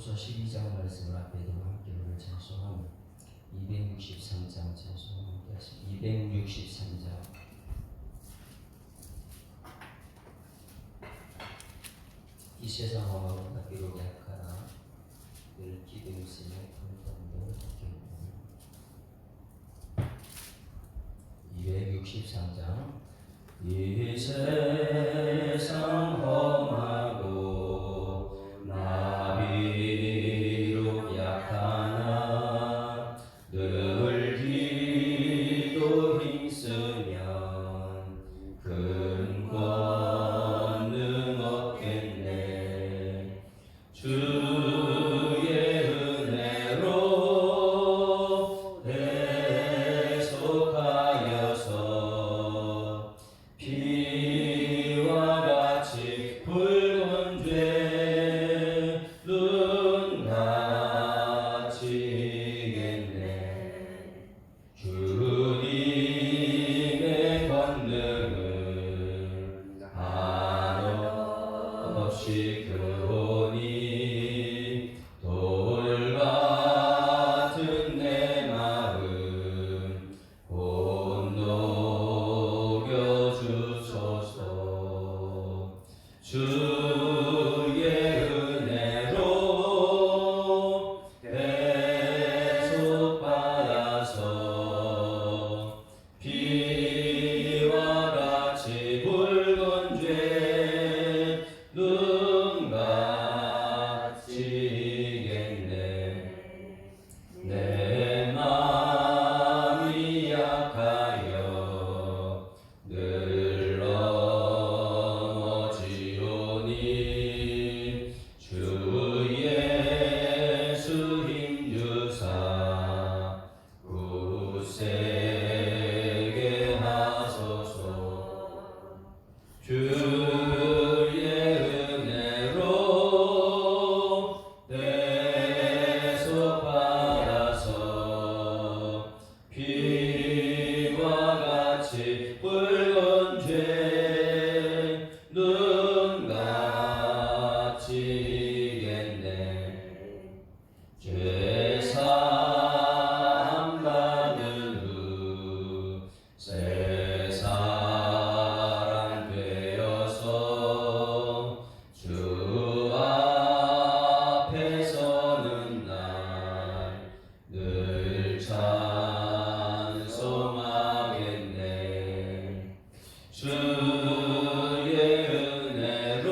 베드로후서 12장 말씀을 앞에 두고 함께 오늘 찬송합니다. 263장 찬송합니다. 263장. 이 세상 험함보다 비록 약하나 늘 기름 있으며 품성도 좋게 263장. 이 세상 험하고 나 비록 약하나 늘 기도 힘쓰면 큰 권능 얻겠네. 주의 은혜로 대속하여서 피와 같이 붉은 죄 눈 같이겠네. 주님의 권능은 한없이 크오니 돌같은 내 마음 곧 녹여주소서. 주의 은혜로 대속받아서 피와 같이 붉은 죄 눈 같이겠네. 내 마음이 약하여 늘 넘어지오니 주 예수 힘주사 굳세게 하소서. 주의 은혜로 대속받아서 피와 같이 붉은 죄 눈 같이겠네. 죄사함 받은 후 새 사람 되어서 주 앞에 서는 날 늘 찬송하겠네. 주의 은혜로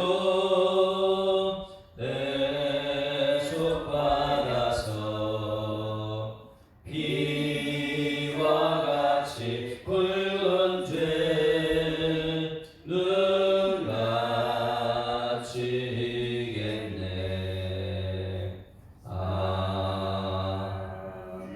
대속받아서 피와 같이 붉은 죄 눈 같이겠네. 아멘.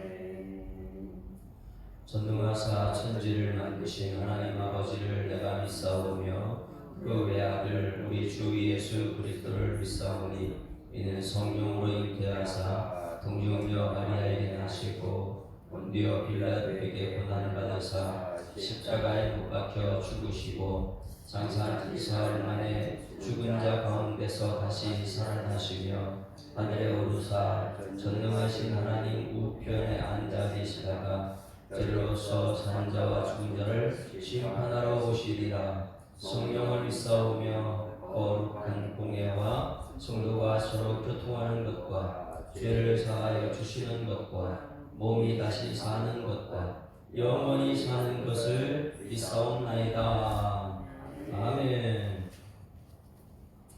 전능하사 천지를 만드신 하나님 아버지를 내가 믿사오며 그 외아들 우리 주 예수 그리스도를 믿사오니 이는 성령으로 잉태하사 동정녀 마리아에게 나시고 본디오 빌라도에게 고난을 받으사 십자가에 못 박혀 죽으시고 장사한 지 사흘 만에 죽은 자 가운데서 다시 살아나시며 하늘에 오르사 전능하신 하나님 우편에 앉아 계시다가 때로서 사는 자와 죽은 자를 심판하러 오시리라. 성령을 믿사오며 거룩한 공예와 성도가 서로 교통하는 것과 죄를 사하여 주시는 것과 몸이 다시 사는 것과 영원히 사는 것을 믿사옵나이다. 아멘.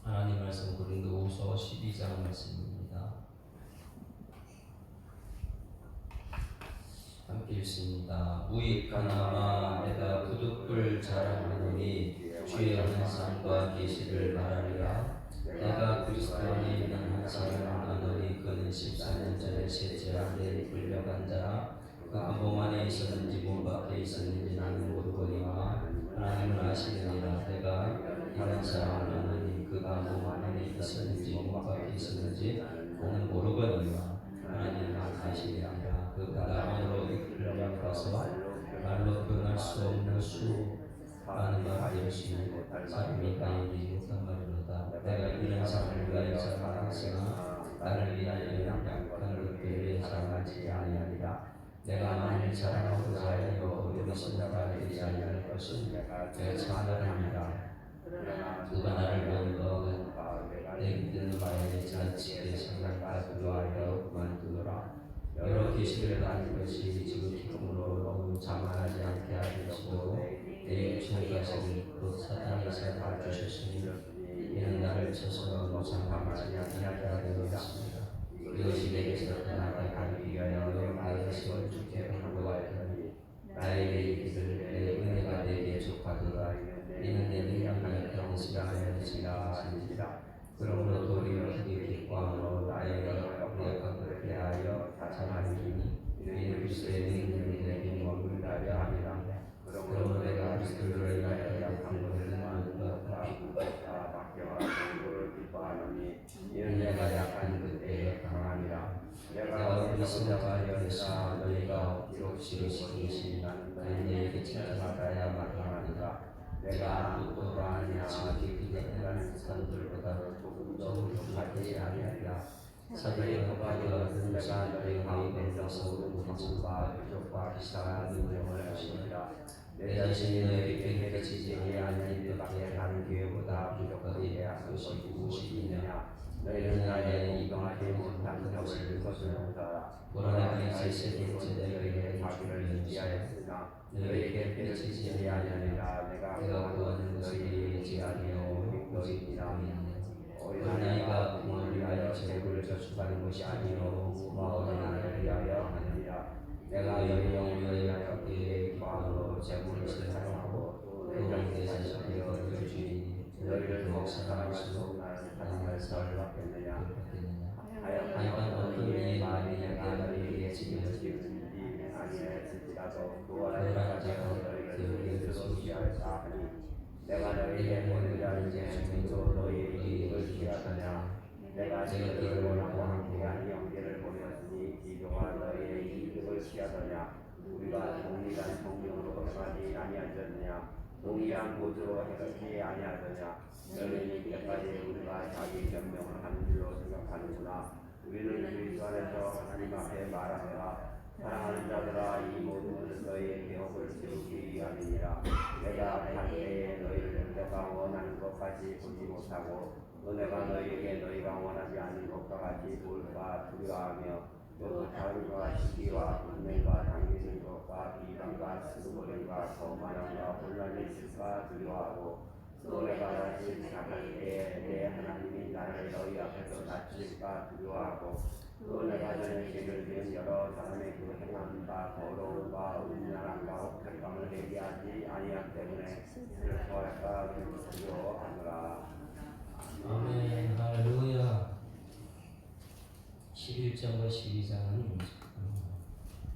하나님 말씀 고린도후서 12장 말씀입니다. 함께 읽습니다. 무익하나마 내가 부득불 자랑하노니 주의 은상과 계시를 말하리라. 내가 그리스도 안에 있는 한 사람을 아노니 그는 14년 전에 셋째한 데 불려간 자라. 그가 몸 안에 있었는지 몸 밖에 있었는지 나는 모르거니와 하나님을 아시느니라. 내가 이런 사람을 아노니 그가 몸 안에 있었는지 몸 밖에 있었는지 나는 모르거니와 하나님만 아시느니라. 그가 나만으로 이끌려 가서 말로 표현할 수 없는 수많은 말을 되었으니 사람이 가인이 못한 말이로다. 내가 이런 사람을 위하여 자랑하였으나 나를 위하여 약한 것들을 자랑하지 아니하리라. 내가 만일 자랑하고자 하여 우리 스스로가 되지 아니할 것은 내가 참아랍니다. 그가 나를 보는 내 믿는 바에 지나치게 생각하기로 하여 그만두더라. 여러 계시를 받은 것이 지극히므로 너무 자만하지 않게 하시고 내 육체의 가시를 곧 사탄이 사탄을 주셨으니 이는 나를 쳐서 너무 자만하지 않게 하였습니다. 이것이 내게서 떠나게 하기 위하여 나의 시험을 좋게 하려고 하였더니 나의 이기를 내 은혜가 내게 족하도다. 이는 내 능력이 약한 시간을 지나치니라. 그러므로 도리어 크게 기뻐함으로 나의 약한 것에 대하여 자만이니 이는 그리스도의 능력이 내게 머물게 함이라. 그러므로 내가 그리스도를 위하여 약한 것을 기쁘다 맡겨와 공부를 기뻐하노니 이는 내가 약한 그때에 강함이라. 내가 그리스도가 여자 너희가 억지로 시키시니 나는 너희에게 칭찬받아야 마땅하니라. 내가 아무것도 아니야 기쁘다는 사도들보다 조금 부족하지 아니하리라. 사도의 법하여 내가 너희 가운데서 우리과 부족과 기사한 능력을 주시니라. 내 자신이 너희에게 깨치지 아니하니 밖에 다른 교회보다 부족하게 할 것이 무엇이 있느냐. 너희는 나의 이동하지 못한 것을 벗어나라. 보라 내가 이제 세계째 너희에게 자비를 주시하였으나 너희에게 깨치지 아니하니라. 내가 구하는 것이 너희에게 아니요 너희니라. 어린아이가 부모를 위하여 재물을 저축하는 것이 아니요 고마워하는 나를 위하여 하느니라. 내가 너희 영혼을 위하여 그의 기뻐함으로 재물을 사용하고 또 너희 대사에서 되어 주시니 너희를 더욱 사랑할수록 나는 사랑할 사를 받겠느냐. 하여간 어떤 이의 마음이 내가 너희에게 책임을 지우는지 아니하였을지라도 그와 내가 너희에게 소시하였다 하니 내가 너희에게 보내자는 예수님도 너희의 이익을 취하더냐. 내가 너희를 원하고 함께 한 형제를 보내었으니 기도가 너희의 이익을 취하더냐. 우리가 동일한 성령으로 행하지 아니하였느냐. 동일한 보조로 행하지 아니하였느냐. 너희는 이때까지 우리가 자기 변명을 하는 줄로 생각하는구나. 우리는 그리스도 안에서 하나님 앞에 말하노라. 사랑하는 자들아 이 모든 것은 너희의 개혁을 세우기 위함이니라. 내가 할 때에 너희를 내가 원하는 것까지 보지 못하고 또 내가 너희에게 너희가 원하지 않는 것과 같이 볼까 두려워하며 또 자유와 시기와 분명과 당기는 것과 비방과 스스로림과 거만함과 혼란이 있을까 두려워하고 또 내가 다시 시작할 때에 내 하나님이 나를 너희 앞에서 다칠까 두려워하고 또 내가 전에 죄를 지은 여러 사람의 그 행한 바 더러움과 음란함과 혹평감을 회개하지 아니하기 때문에 슬퍼할까 두려워하노라. 아멘. 할렐루야. 11장과 12장은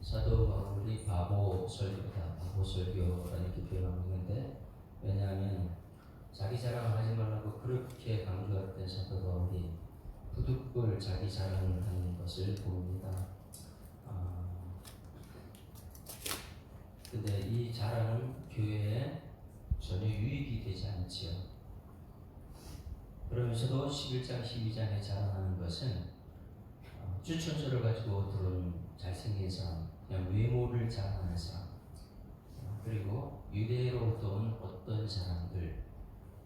사도 바울이 바보 설교다, 바보 설교라는 이렇게 표현하는데, 왜냐하면 자기 자랑을 하지 말라고 그렇게 강조했던 사도 바울이 부득불 자기 자랑을 하는 것을 봅니다. 근데 이 자랑은 교회에 전혀 유익이 되지 않지요. 그러면서도 11장, 12장에 자랑하는 것은 추천서를 가지고 들어온 잘생긴 사람, 그냥 외모를 자랑하는 사람, 그리고 유대로부터 온 어떤 사람들,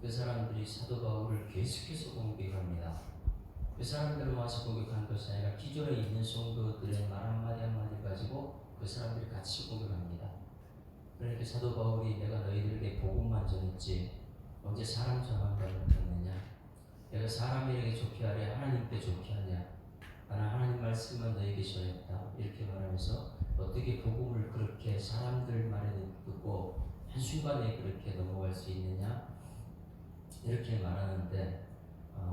그 사람들이 사도 바울을 계속해서 공격합니다. 그 사람들을 와서 공격한 것이 아니라 기존에 있는 성도들의 말 한마디 한마디 가지고 그 사람들이 같이 공격합니다. 그러니까 사도 바울이 내가 너희들에게 복음만 전했지 언제 사람 전한다고 했느냐. 내가 사람에게 좋게 하랴 하나님께 좋게 하냐. 나는 하나님 말씀만 너에게 전했다. 이렇게 말하면서 어떻게 복음을 그렇게 사람들 말에 듣고 한순간에 그렇게 넘어갈 수 있느냐 이렇게 말하는데,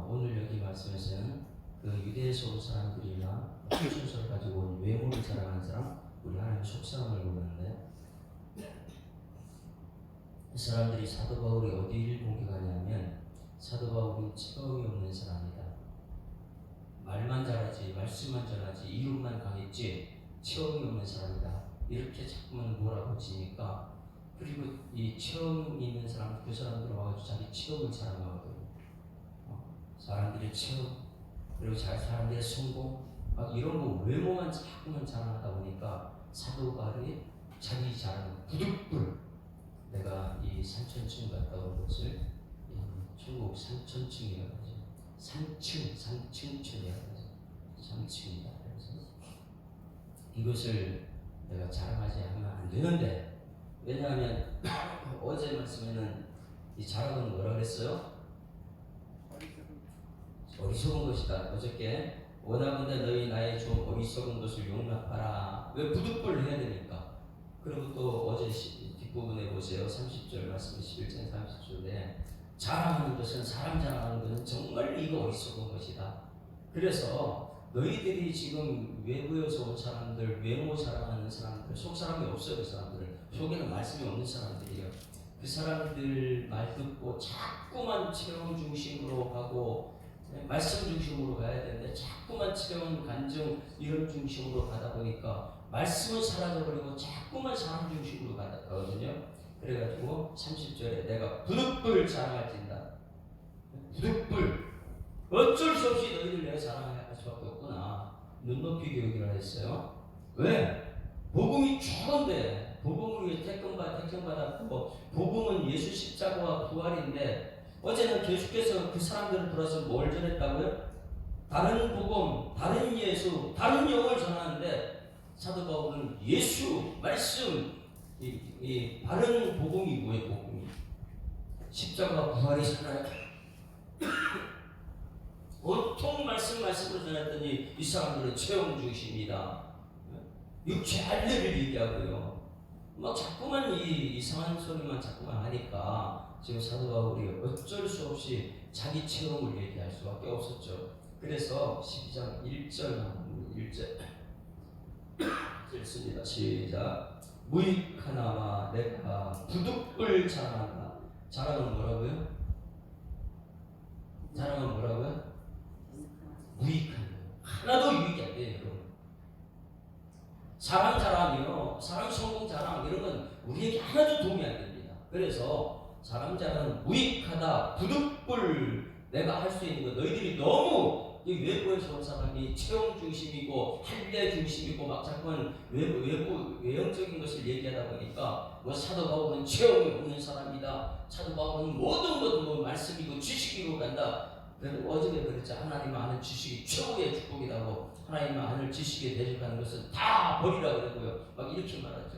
오늘 여기 말씀에서는 그 유대에서 온 사람들이나 추천서를 가지고 온 외모를 자랑하는 사람, 우리 하나님의 속사람을 보는데, 이 사람들이 사도 바울이 어디를 공격하냐면 사도 바울은 체험이 없는 사람이다. 말만 잘하지, 말씀만 전하지, 이론만 강했지 체험이 없는 사람이다. 이렇게 자꾸만 몰아붙이니까, 그리고 이 체험 있는 사람, 그 사람들 와가지고 자기 체험을 자랑하거든요. 사람들의 체험, 그리고 사람들의 성공, 막 이런 거 외모만 자꾸만 자랑하다 보니까 사도 바울이 자기 자랑 부득불 내가 이 산천층 갔다 온 것을 천국 산천층이라고 하죠. 산층천이라고 하죠. 3층이다. 그래서 이것을 내가 자랑하지 않으면 안 되는데, 왜냐하면 어제 말씀에는 이 자랑은 뭐라 그랬어요? 어리석은 것이다. 어저께 원하건대 너희 나의 좀 어리석은 것을 용납하라. 왜 부득불 해야 되니까? 그리고 또 어제 뒷부분에 보세요. 30절 말씀 11장 30절에 자랑하는 것은 사람 자랑하는 것은 정말 이거 어리석은 것이다. 그래서 너희들이 지금 외부에서 온 사람들, 외모 자랑하는 사람들, 속 사람이 없어요. 그 사람들은 속에는 말씀이 없는 사람들이에요. 그 사람들 말 듣고 자꾸만 체험 중심으로 가고 말씀 중심으로 가야 되는데 자꾸만 체험, 간증 이런 중심으로 가다 보니까 말씀은 사라져버리고 자꾸만 사람 중심으로 가거든요. 그래가지고 30절에 내가 부득불 자랑할진다. 부득불 어쩔 수 없이 너희들 내가 자랑할 수밖에 없구나. 눈높이 교육이라 했어요. 왜? 복음이 최고인데, 복음을 위해 택정받았고, 복음은 예수 십자가와 부활인데, 어제는 계속해서 그 사람들을 불러서 뭘 전했다고요? 다른 복음, 다른 예수, 다른 영을 전하는데, 사도 바울은 예수, 말씀, 이 바른 복음이 뭐예요? 복음이 십자가와 부활이잖아요. 온통 말씀으로 전했더니 이 사람들은 체험 중심이다. 육체 할례를 얘기하고요. 막 자꾸만 이 이상한 소리만 자꾸만 하니까 지금 사도 바울이 어쩔 수 없이 자기 체험을 얘기할 수밖에 없었죠. 그래서 12장 1절 읽습니다. 시작. 무익하나마 내가 부득불 자랑한다. 자랑은 뭐라고요? 자랑은 뭐라고요? 무익한 거예요. 하나도 유익이 안 돼요, 여러분. 사람 자랑이요, 사람 성공 자랑 이런 건 우리에게 하나도 도움이 안 됩니다. 그래서 사람 자랑은 무익하다, 부득불 내가 할 수 있는 거. 너희들이 너무 이 외부에서 온 사람이 체험 중심이고 할례 중심이고 막 자꾸만 외형적인 것을 얘기하다 보니까 뭐 사도 바울은 체험이 없는 사람이다. 사도 바울은 모든 것은 뭐 말씀이고 지식이고 간다. 어저께 그랬죠. 하나님 아는 지식이 최고의 축복이라고. 하나님 아는 지식에 대적하는 것은 다 버리라 그러고요. 막 이렇게 말하죠.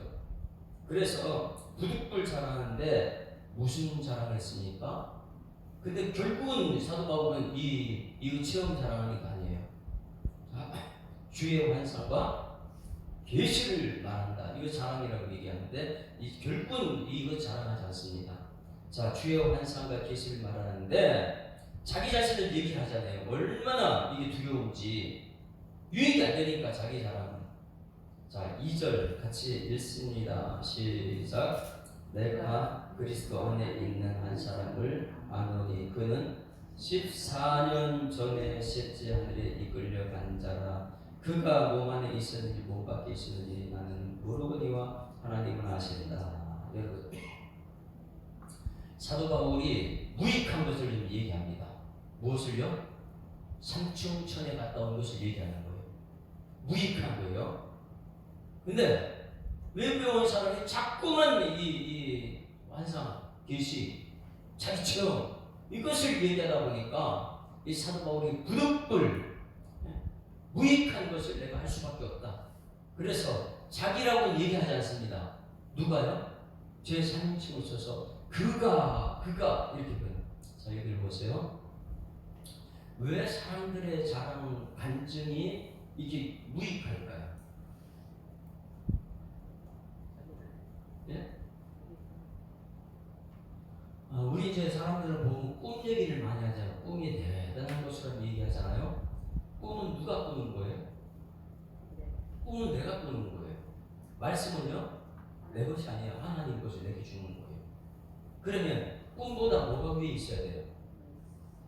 그래서 부득불 자랑하는데 무슨 자랑을 했습니까? 근데 결국은 사도 바울은 이거 체험 자랑하는 게 아니에요. 주의 환상과 계시를 말한다. 이거 자랑이라고 얘기하는데 결국은 이거 자랑하지 않습니다. 자, 주의 환상과 계시를 말하는데 자기 자신을 얘기하잖아요. 얼마나 이게 두려운지. 유익이 안 되니까 자기 자랑은. 자, 2절 같이 읽습니다. 시작. 내가 그리스도 안에 있는 한 사람을 아노니 그는 14년 전에 셋째 하늘에 이끌려간 자라. 그가 몸 안에 있었는지 몸 밖에 있었는지 나는 모르거니와 하나님은 아신다. 여러분, 사도 바울이 무익한 것을 좀 얘기합니다. 무엇을요? 삼층천에 갔다 온 것을 얘기하는 거예요. 무익한 거예요. 근데 외부에 온 사람이 자꾸만 이 환상, 계시, 자기 체험 이것을 얘기하다 보니까 이 사도 바울이 부득불 무익한 것을 내가 할 수밖에 없다. 그래서 자기라고 얘기하지 않습니다. 누가요? 제 3인칭을 써서 그가 이렇게 표현해요. 자, 여기를 보세요. 왜 사람들의 자랑, 간증이 이게 무익할까요? 예? 우리 이제 사람들을 보면 꿈 얘기를 많이 하잖아요. 꿈이 대단한 것처럼 얘기하잖아요. 꿈은 누가 꾸는 거예요? 꿈은 내가 꾸는 거예요. 말씀은요? 내 것이 아니에요. 하나님 것을 내게 주는 거예요. 그러면 꿈보다 뭐가 위에 있어야 돼요?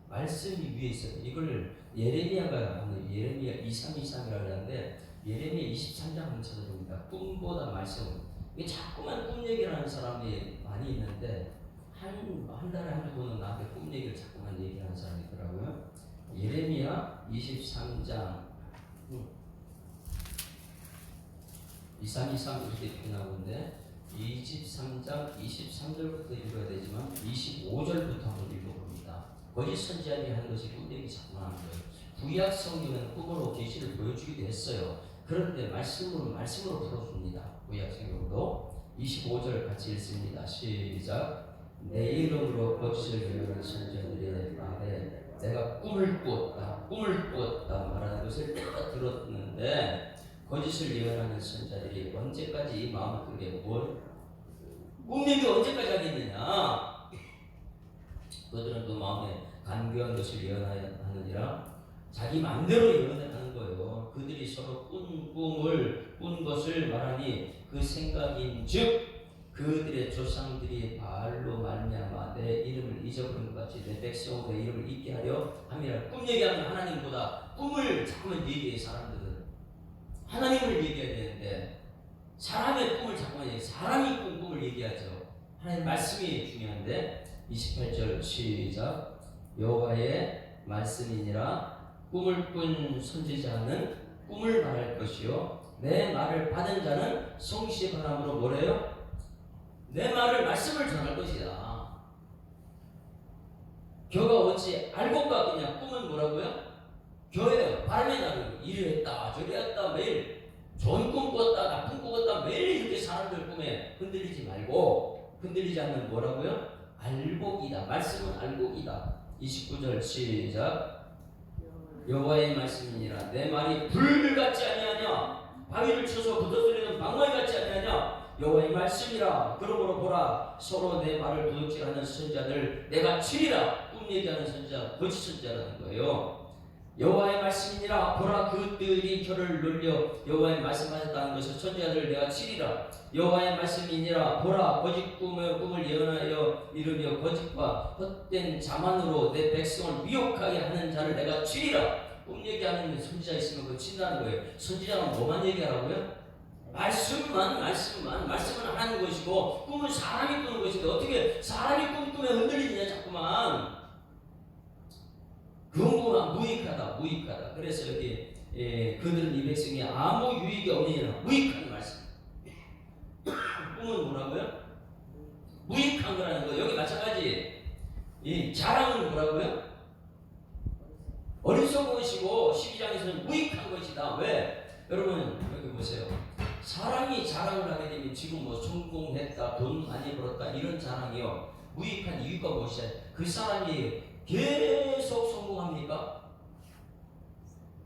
말씀이 위에 있어요. 이걸 예레미야가 하는 예레미야 2323이라고 하는데 예레미야 23장 한번 찾아봅니다. 꿈보다 말씀. 이게 자꾸만 꿈 얘기를 하는 사람이 많이 있는데 한 달에 한두 번은 나한테 꿈 얘기를 자꾸만 얘기하는 사람이 있더라고요. 예레미야 23장 2323 이렇게 나오는데 23장 23절부터 읽어야 되지만 25절부터 한번 읽어봅니다. 거짓 선지자들이 하는 것이 꿈되기 자꾸만 거예요. 구약 성경은 꿈으로 계시를 보여주기도 했어요. 그런데 말씀으로 풀어줍니다. 구약 성경도 25절 같이 읽습니다. 시작. 내 이름으로 거짓을 예언하는 선지자들이 말해 내가 꿈을 꾸었다 말하는 것을 내가 들었는데 거짓을 예언하는 선지자들이 언제까지 이 마음을 크게 꿈 얘기 언제까지 하겠느냐? 그들은 그 마음에 간교한 것을 예언하느니라 자기 마음대로 예언을 하는 거예요. 그들이 서로 꿈을 꾼 것을 말하니 그 생각인즉 그들의 조상들이 바알로 말미암아 내 이름을 잊어버린 것 같이 내 백성으로 내 이름을 잊게 하려 함이라. 꿈 얘기하면 하나님보다 꿈을 자꾸만 얘기해. 사람들은 하나님을 얘기해야 되는데 사람의 꿈을 자꾸만 얘기해. 사람이 꾼 꿈을 얘기하죠. 하나님 말씀이 중요한데 28절 시작. 여호와의 말씀이니라 꿈을 꾼 선지자는 꿈을 말할 것이요 내 말을 받은 자는 성시의 바람으로 뭐래요? 내 말을 말씀을 전할 것이다. 겨가 어찌 알고가 그냥 꿈은 뭐라고요? 겨예요. 바람에 나르고 이리 했다 저리 했다 매일 좋은 꿈 꿨다 나쁜 꿈 꿨다 매일 이렇게 사람들 꿈에 흔들리지 말고 흔들리지 않는 뭐라고요? 알곡이다. 말씀은 알곡이다. 29절 시작. 여호와의 말씀이니라 내 말이 불 같지 아니하냐 바위를 쳐서 부서뜨리는 방망이 같지 아니하냐 여호와의 말씀이라. 그러므로 보라 서로 내 말을 도둑질하는 선지자들 내가 치리라. 꿈 얘기하는 선지자 거짓 선지자라는 거예요. 여호와의 말씀이니라 보라 그들이 저를 놀려 여호와의 말씀하셨다는 것을 선지자들을 내가 치리라. 여호와의 말씀이니라 보라 거짓 꿈을 예언하여 이르며 거짓과 헛된 자만으로 내 백성을 미혹하게 하는 자를 내가 치리라. 꿈 얘기하는 선지자 있으면 그거 친다는 거예요. 선지자는 뭐만 얘기하라고요? 말씀은 하는 것이고 꿈은 사람이 꾸는 것인데 어떻게 사람이 꿈 꾸면 흔들리느냐 자꾸만. 그건 무익하다. 그래서 여기 그들은 이 백성이 아무 유익이 없느니라. 무익한 말씀. 꿈은 뭐라고요? 무익한 거라는 거. 여기 마찬가지. 이 자랑은 뭐라고요? 어리석은 것이고 12장에서는 무익한 것이다. 왜? 여러분 여기 보세요. 사람이 자랑을 하게 되면 지금 뭐 성공했다, 돈 많이 벌었다 이런 자랑이요. 무익한 이유가 무엇이야? 그 사람이 계속 성공합니까?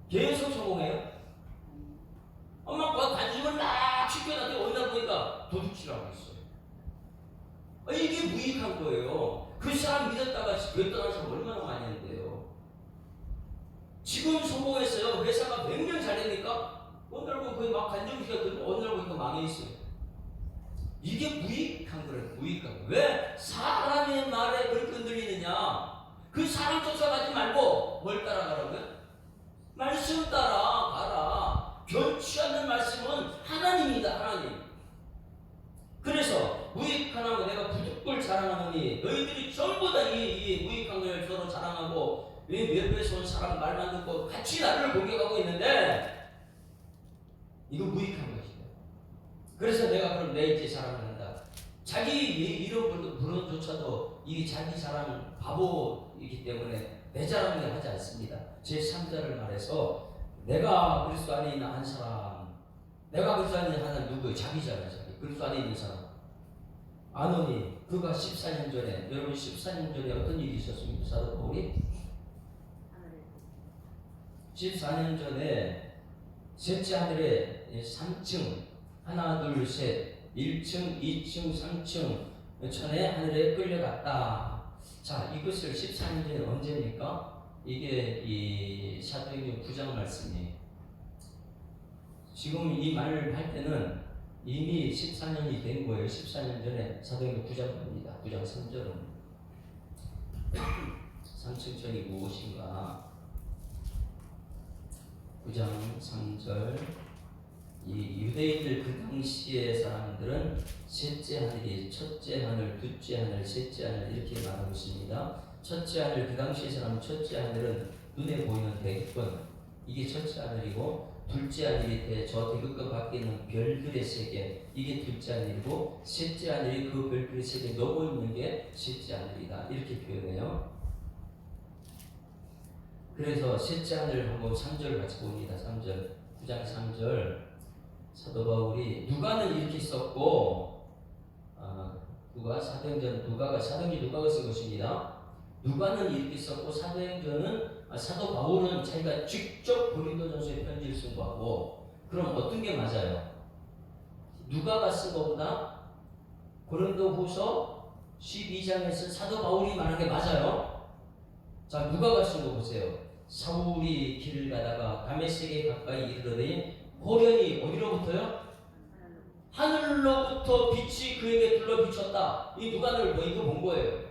계속 성공해요? 엄마가 관심을 막 시켜놨더니 어느 날 보니까 도둑질하고 있어요. 이게 무익한 거예요. 그 사람 믿었다가 떠난 사람 얼마나 많이 했는데요. 지금 성공했어요. 회사가 몇 년 잘 됩니까? 어느 날 보면 거의 막 간정시가 되고 어느 날 보니까 망해 있어요. 이게 무익한 거예요. 무익한 거. 왜 사람의 말에 그렇게 흔들리느냐? 그 사람 쫓아가지 말고 뭘 따라가라고요? 말씀 따라가라. 변치 않는 말씀은 하나님이다. 하나님. 그래서 무익하나고 내가 부득불 자랑하노니 너희들이 전부 다 이 무익한 걸 서로 자랑하고 왜 외부에서 온 사람 말만 듣고 같이 나를 공격하고 있는데 이거 무익한 것이다. 그래서 내가 그럼 내 이제 자랑을 한다. 자기 이름 부름조차도 이 자기 자랑 바보이기 때문에 내 자랑을 하지 않습니다. 제 3자를 말해서 내가 그리스도 안에 있는 한 사람, 내가 그리스도 안에 있는 한 사람 누구예요? 자기잖아요. 자기. 그리스도 안에 있는 사람. 아노니 그가 14년 전에 여러분 14년 전에 어떤 일이 있었습니까? 사도 바울이 14년 전에 셋째 하늘에 3층 하나 둘 셋 1층 2층 3층 천의 하늘에 끌려갔다. 자, 이것을 14년 전에 언제입니까? 이게 이 사도행전 9장 말씀이에요. 지금 이 말을 할 때는 이미 14년이 된 거예요. 14년 전에 사도행전 9장 겁니다. 9장 3절은 3층 천이 무엇인가? 9장 3절 이 유대인들 그 당시의 사람들은 셋째 하늘이 첫째 하늘, 둘째 하늘, 셋째 하늘 이렇게 말하고 있습니다. 첫째 하늘, 그 당시의 사람은 첫째 하늘은 눈에 보이는 대기권 이게 첫째 하늘이고 둘째 하늘이 돼 저 대극과 밖에 있는 별들의 세계, 이게 둘째 하늘이고 셋째 하늘이 그 별들의 세계 넘어 있는 게 셋째 하늘이다, 이렇게 표현해요. 그래서 셋째 하늘을 한번 3절 같이 봅니다. 3절, 9장 3절. 사도 바울이 누가는 이렇게 썼고, 누가 사도행전 누가가 쓴 것입니다. 누가는 이렇게 썼고 사도 바울은 자기가 직접 고린도전서에 편지를 쓴 거하고, 그럼 어떤 게 맞아요? 누가가 쓴 것보다 고린도후서 12장에서 사도 바울이 말한 게 맞아요. 자, 누가가 쓴 거 보세요. 사울이 길을 가다가 다메섹에 가까이 이르더니 호련히 어디로부터요? 하늘로부터 빛이 그에게 둘러 비쳤다. 이 누가를 이거 본 거예요.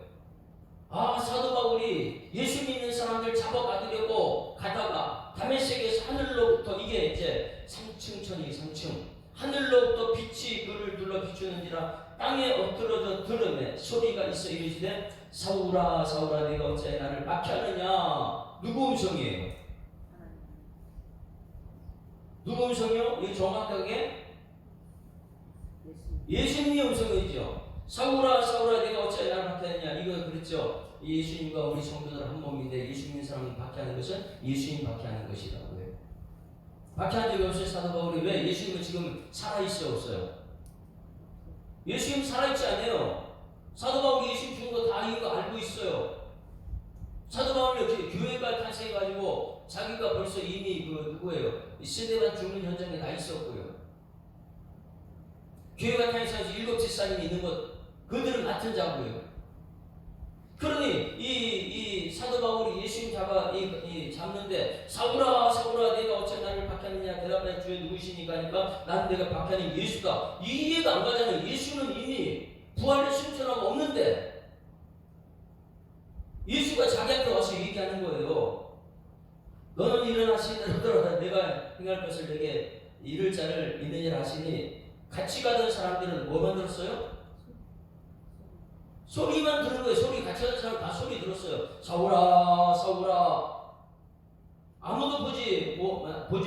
사도 바울이 예수 믿는 사람들 잡아가두려고 가다가 다메섹에서 하늘로부터, 이게 이제 3층천이 3층, 하늘로부터 빛이 그를 둘러 비추는지라 땅에 엎드러져 들으매 소리가 있어 이르시되 사울아 사울아 내가 어찌 나를 박해하느냐. 누구 음성이에요? 누구 음성이요? 이거 정확하게 예수님의 음성이죠. 사울아 사울아 내가 어찌 나를 박해하느냐, 이거 그랬죠. 예수님과 우리 성도들 한 몸인데 예수 믿는 사람을 박해하는 것은 예수님 박해하는 것이라고 해요. 박해한 적이 없어요. 사도 바울이. 왜? 예수님은 지금 살아있어요, 없어요? 예수님 살아있지 않아요. 사도 바울이 예수님 죽은 거 다 이거 알고 있어요. 사도 바울이 교회가 탄생해가지고 자기가 벌써 이미 누구예요? 스데반 죽는 현장에 다 있었고요. 교회가 탄생해서 7 집사님이 있는 것 그들은 맡은 자고요. 그러니 이 사도 바울이 예수님 잡는데 사울아 사울아 내가 어찌 나를 박해하느냐 대답하여 주여 누구시니까 하니까 난 내가 박해하는 예수다. 이해가 안 가잖아요. 예수는 이미 부활의 승천하고 없는데 예수가 자기한테 와서 얘기하는 거예요. 너는 일어나시는 대로 내가 행할 것을 내게 이를 자를 있느니라 하시니, 같이 가던 사람들은 뭐 만들었어요? 소리만 들은 거예요. 소리 같이 가던 사람 다 소리 들었어요. 사울아 사울아. 아무도 보지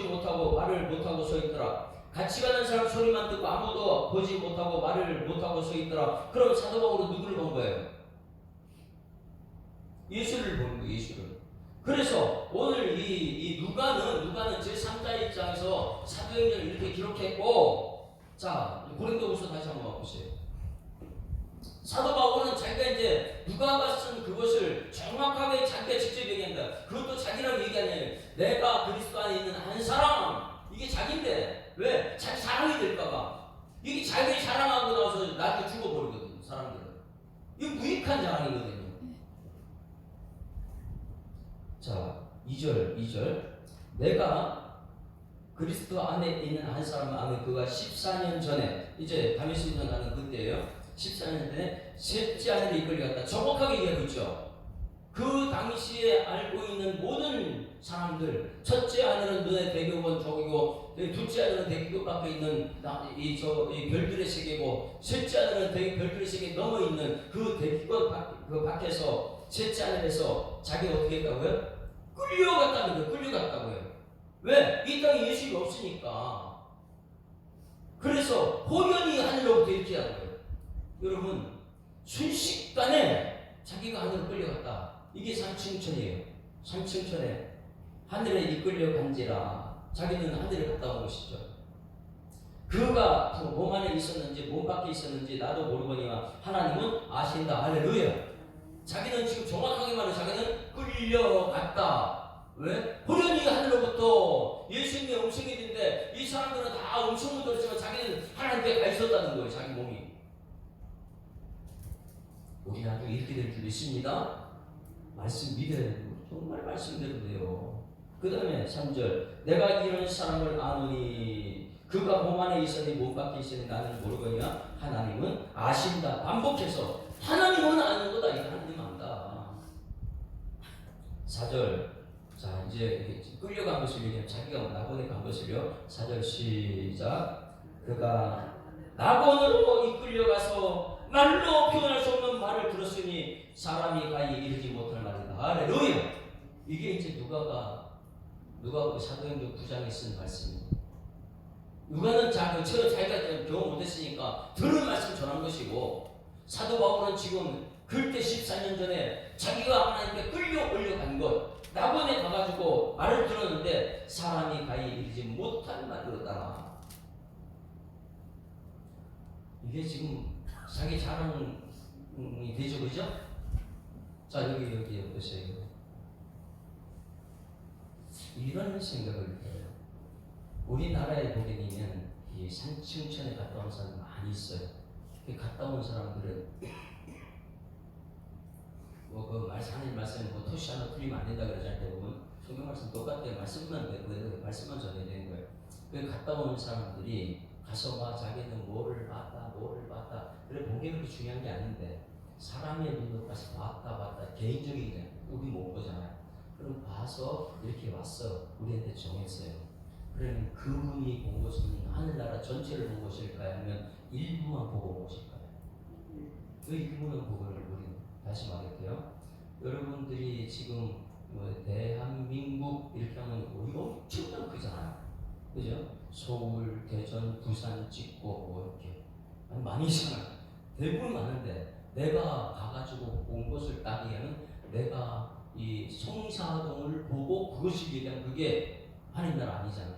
못하고 말을 못하고 서 있더라. 같이 가는 사람 소리만 듣고 아무도 보지 못하고 말을 못하고 서 있더라. 그럼 사도 바울은 누구를 본 거예요? 예수를 본 거예요. 예수를. 그래서 오늘 이 누가는 제3자 입장에서 사도행전을 이렇게 기록했고, 자 고린도후서 다시 한번 보세요. 사도 바울은 자기가 이제 누가가 쓴 그것을 정확하게 자기가 직접 얘기한다. 그것도 자기라고 얘기 아니에요. 내가 그리스도 안에 있는 한 사람, 이게 자기인데 왜? 자기 자랑이 될까봐. 이게 자기 자랑하고 나서 나한테 죽어버리거든 사람들은. 이거 무익한 자랑이거든요. 자 2절 내가 그리스도 안에 있는 한 사람 안에 그가 14년 전에, 이제 다메섹에 가는 그때예요. 14년 전에 셋째 하늘에 이끌려갔다. 정확하게 얘기하고 있죠. 그 당시에 알고 있는 모든 사람들, 첫째 하늘은 너의 대교원 저기고, 둘째 하늘은 대교 밖에 있는 이 별들의 세계고, 셋째 하늘은 별들의 세계 넘어 있는 그 대교 밖에서 셋째 하늘에서 자기가 어떻게 했다고요? 끌려갔다는 거예요. 끌려갔다고요. 왜? 이 땅에 예수님이 없으니까. 그래서 호련히 하늘로부터 이렇게 하는 거예요. 여러분, 순식간에 자기가 하늘로 끌려갔다. 이게 삼층천이에요. 삼층천에 하늘에 이끌려간지라 자기는 하늘에 갔다 온 것이죠. 그가 몸 안에 있었는지 몸 밖에 있었는지 나도 모르거니와 하나님은 아신다. 할렐루야. 자기는 지금 정확하게 말해 자기는 끌려갔다. 왜? 호련히 하늘로부터 예수님의 음성이 있는데 이 사람들은 다 음성을 들었지만 자기는 하나님께 가 있었다는 거예요. 자기 몸이. 우리 나중에 이렇게 될 줄 믿습니다. 말씀 믿어야 돼요. 정말 말씀대로 돼요. 그 다음에 3절 내가 이런 사람을 아노니 그가 몸 안에 있으니 몸 밖에 있으니 나는 모르거니와 하나님은 아신다. 반복해서 하나님은 아는 거다. 이거 하나님 안다. 4절 자 이제 끌려간 것을 얘기하면 자기가 낙원에 간 것을요. 4절 시작. 그가 낙원으로 이끌려가서 말로 표현할 수 없는 말을 들었으니 사람이 가히 이르지 못할 말이다. 할렐루야. 이게 이제 누가가 누가 사도행전 9장에 쓴 말씀입니다. 누가는 자기가 경험 못했으니까 들은 말씀 전한 것이고, 사도 바울은 지금 그때 14년 전에 자기가 하나님께 끌려 올려간 것, 낙원에 가가지고 말을 들었는데 사람이 가히 이르지 못할 말로 따라. 이게 지금 자기 자랑이 되죠, 그죠? 자, 여기 보세요. 이런 생각을 해요. 우리나라에 보게 되면 이 산층천에 갔다 온 사람이 많이 있어요. 갔다 온 사람들은 하나님 말씀 토시 하나 틀리면 안 된다 그러잖아요. 대부분 성경 말씀 똑같아요. 말씀만 말씀만 전해야 되는 거예요. 갔다 오는 사람들이 가서 막 자기는 뭐를 봤다. 그래 본 게 그렇게 중요한 게 아닌데, 사람의 눈으로 가서 봤다 개인적이잖아요. 우리 못 보잖아요. 그럼 봐서 이렇게 왔어. 우리한테 정했어요. 그러면 그분이 본 것은 하늘나라 전체를 본 것일까요? 아니면 일부만 보고 온 것일까요? 왜 그분은 보고를 우리는 다시 말할게요. 여러분들이 지금 대한민국 이렇게 하면 우리가 엄청나게 크잖아요. 그죠? 서울, 대전, 부산 찍고 이렇게 많이 있잖아요. 대부분 많은데 내가 가가지고 본 것을 따기에는 내가 이 성사동을 보고 그것을 얘기하면 그게 하나님나라 아니잖아요.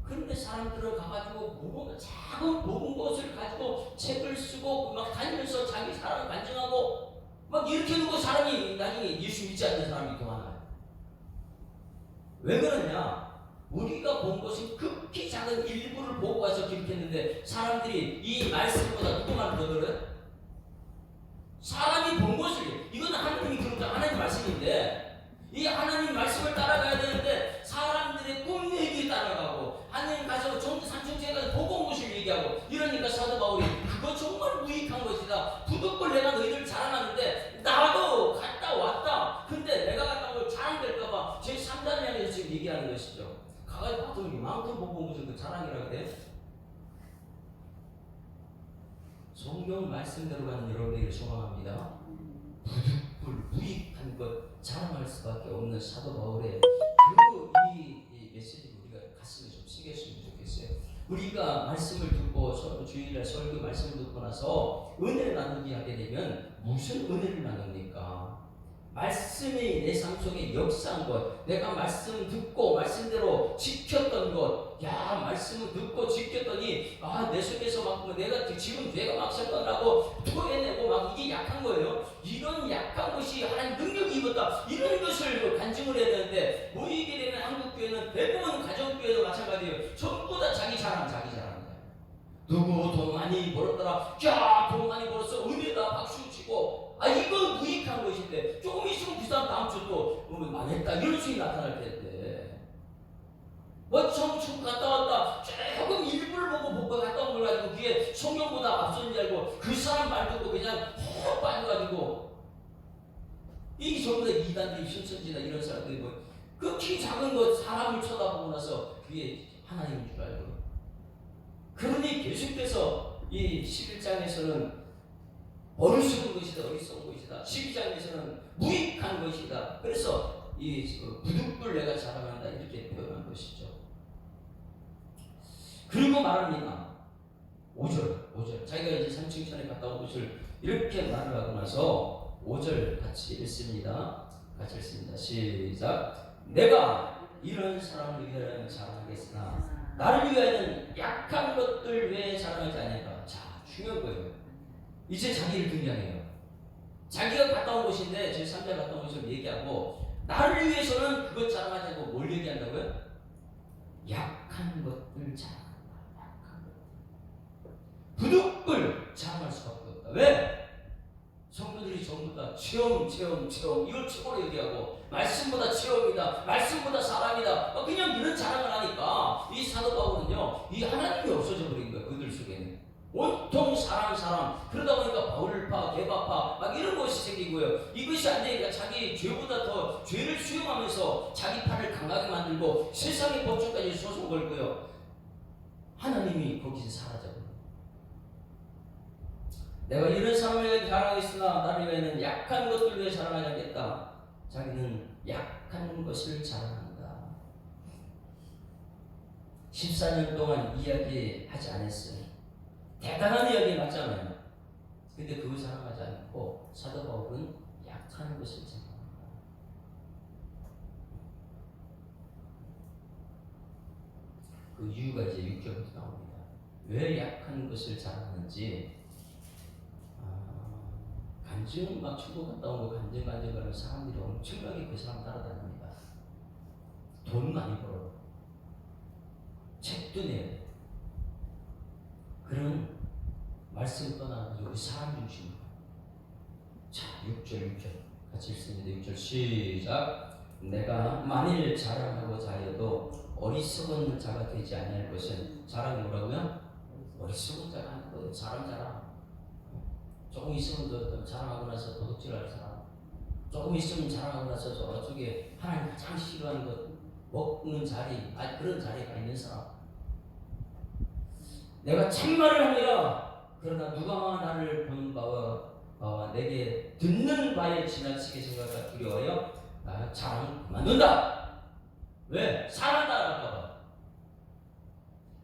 그런데 사람들은 가가지고 작은 본 것을 가지고 책을 쓰고 막 다니면서 자기 사랑을 간증하고 막 이렇게 놓고 사람이 나중에 예수 믿지 않는 사람이 더 많아요. 왜 그러냐? 우리가 본 것은 극히 작은 일부를 보고 와서 기록했는데 사람들이 이 말씀보다 누구 말을 더 들어요? 사람이 본 것을, 이건 하나님이 그러니까 하나님 말씀인데 이 하나님 말씀을 따라가야 되는데 사람들의 꿈 얘기 따라가고 하나님 가서 산중에 가서 보고 온 것을 얘기하고 이러니까 사도 바울이 그거 정말 무익한 것이다. 부득불 내가 너희들 자랑하는데 나도 갔다 왔다. 근데 내가 갔다 온 걸 자랑될까봐 제 3단을 향해서 지금 얘기하는 것이죠. 가가지고 봤더니 이만큼 보고 온 것을 그 자랑이라고 해요? 성경 말씀대로 가는 여러분에게 소망합니다. 부득불 무익한 것 자랑할 수밖에 없는 사도 바울의 이 메시지를 우리가 가슴에 좀 새겼으면 좋겠어요. 우리가 말씀을 듣고 주일날 설교 말씀을 듣고 나서 은혜를 나누기 하게 되면 무슨 은혜를 나눕니까? 말씀이 내 삶 속에 역사한 것, 내가 말씀 듣고 말씀대로 지켰던 것, 말씀을 듣고 지켰더니 내 속에서 막 내가 지금 죄가 막 생각나고 토해내고 막 이게 약한 거예요. 이런 약한 것이 하나님 능력이 입었다. 이런 것을 간증을 해야 되는데 모이게 되면 한국교회는 대부분 가정교회도 마찬가지예요. 전부 다 자기 자랑이에요. 누구 돈 많이 벌었더라. 돈 많이 벌었어. 은혜다 박수 치고. 이건 무익한 것인데 조금 있으면 그 사람 다음 주 또 망했다 이런 식이 나타날 텐데 처음 갔다 왔다 조금 일부를 보고 갔다 온 걸 가지고 그게 성경보다 앞서는 줄 알고 그 사람 말 듣고 그냥 푹 빠져가지고 이 전부 다 이단들이 신천지나 이런 사람들이 극히 작은 것 사람을 쳐다보고 나서 그게 하나님인 줄 알고, 그러니 계속해서 이 11장에서는 어리석은 것이다, 어리석은 것이다. 12장에서는 무익한 것이다. 그래서 이 부득불 내가 자랑한다 이렇게 표현한 것이죠. 그리고 말합니다. 5절. 자기가 이제 산층천에 갔다 온 것을 이렇게 말을 하고 나서 5절 같이 읽습니다. 시작. 내가 이런 사람을 위하여 자랑하겠으나 나를 위하여는 약한 것들 외에 자랑하지 아니하리라. 자, 중요한 거예요. 이제 자기를 등장해요. 자기가 갔다 온 곳인데 제 3자 갔다 온 곳을 얘기하고 나를 위해서는 그것 자랑하지 않고 뭘 얘기한다고요? 약한 것들 자랑한다. 약한 것. 부득불 자랑할 수밖에 없다. 왜? 성도들이 전부 다 체험 이걸 최고로 얘기하고 말씀보다 체험이다, 말씀보다 사랑이다, 그냥 이런 자랑을 하니까 이 사도 바울은요 이 하나님이 없어져 버린 거예요. 그들 속에는 온통 사랑 그러다 보니까 바울파, 개바파 막 이런 것이 생기고요. 이것이 안 되니까 자기 죄보다 더 죄를 수용하면서 자기 팔을 강하게 만들고 세상의 법조까지 소송 걸고요. 하나님이 거기서 사라져버려요. 내가 이런 사람을 위해 자랑하겠으나 나를 위해는 약한 것들 위해 자랑하지 않겠다. 자기는 약한 것을 자랑한다. 14년 동안 이야기하지 않았어요. 대단한 이야기 맞잖아요. 근데 그걸 사랑하지 않고 사도 바울은 약한 것을 생각합니다. 그 이유가 이제 6절부터 나옵니다. 왜 약한 것을 자랑하는지. 간증 막 축구 갔다 온 거 간증 가는 사람들이 엄청나게 그 사람 따라다닙니다. 돈 많이 벌어. 책도 내야 돼. 그런 말씀 떠나가지고 우리 사람 중심으로. 자, 6절 같이 읽습니다. 6절 시작. 내가 만일 자랑하고자 하여도 어리석은 자가 되지 아니할 것은. 자랑이 뭐라고요? 어리석은 자가 하는 거예요. 사람 자랑. 조금 있으면 자랑하고 나서 도둑질할 사람, 조금 있으면 자랑하고 나서 저쪽에 하나님 가장 싫어하는 것 먹는 자리, 그런 자리가 있는 사람. 내가 참말을 하니라. 그러나 누가 나를 본 바와 내게 듣는 바에 지나치게 생각하여 두려워하여 자랑 그만둔다. 왜? 사람 따라갈까 봐.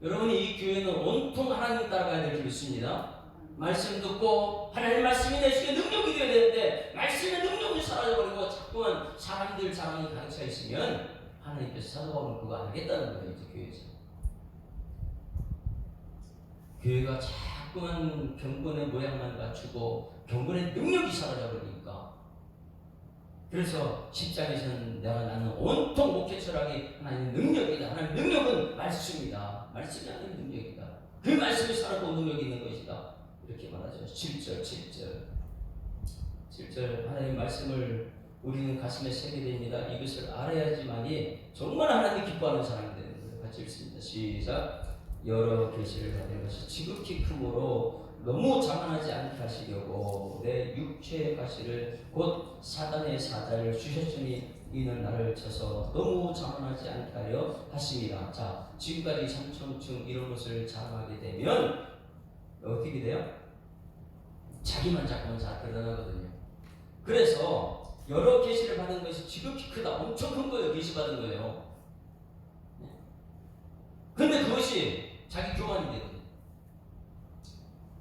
여러분이 이 교회는 온통 하나님 따라가야 될 줄 믿습니다. 말씀 듣고 하나님 말씀이 내 속에 능력이 되어야 되는데 말씀의 능력이 사라져버리고 자꾸만 사람들 자랑이 가득 차 있으면 하나님께서 사도 바울은 그거 알겠다는 거예요. 이제 교회에서. 교회가 자꾸만 경건의 모양만 갖추고 경건의 능력이 사라져버리니까. 그래서 10장에서는 나는 온통 목회 철학이 하나님의 능력이다. 하나님의 능력은 말씀이다. 말씀이 하나님의 능력이다. 그 말씀이 살아도 능력이 있는 것이다. 이렇게 말하죠. 7절 하나님의 말씀을 우리는 가슴에 새게 됩니다. 이것을 알아야지만이 정말 하나님 기뻐하는 사람이 되는 거예요. 같이 읽습니다. 시작. 여러 계시를 받은 것이 지극히 크므로 너무 자만하지 않게 하시려고 내 육체의 가시를 곧 사단의 사자를 주셨으니 이는 나를 쳐서 너무 자만하지 않게 하려 하십니다. 자, 지금까지 삼천층 이런 것을 자랑하게 되면 어떻게 돼요? 자기만 자꾸만 잘 드러나거든요. 그래서 여러 계시를 받은 것이 지극히 크다. 엄청 큰 거예요. 계시 받은 거예요. 근데 그것이 자기 교만이 되거든요.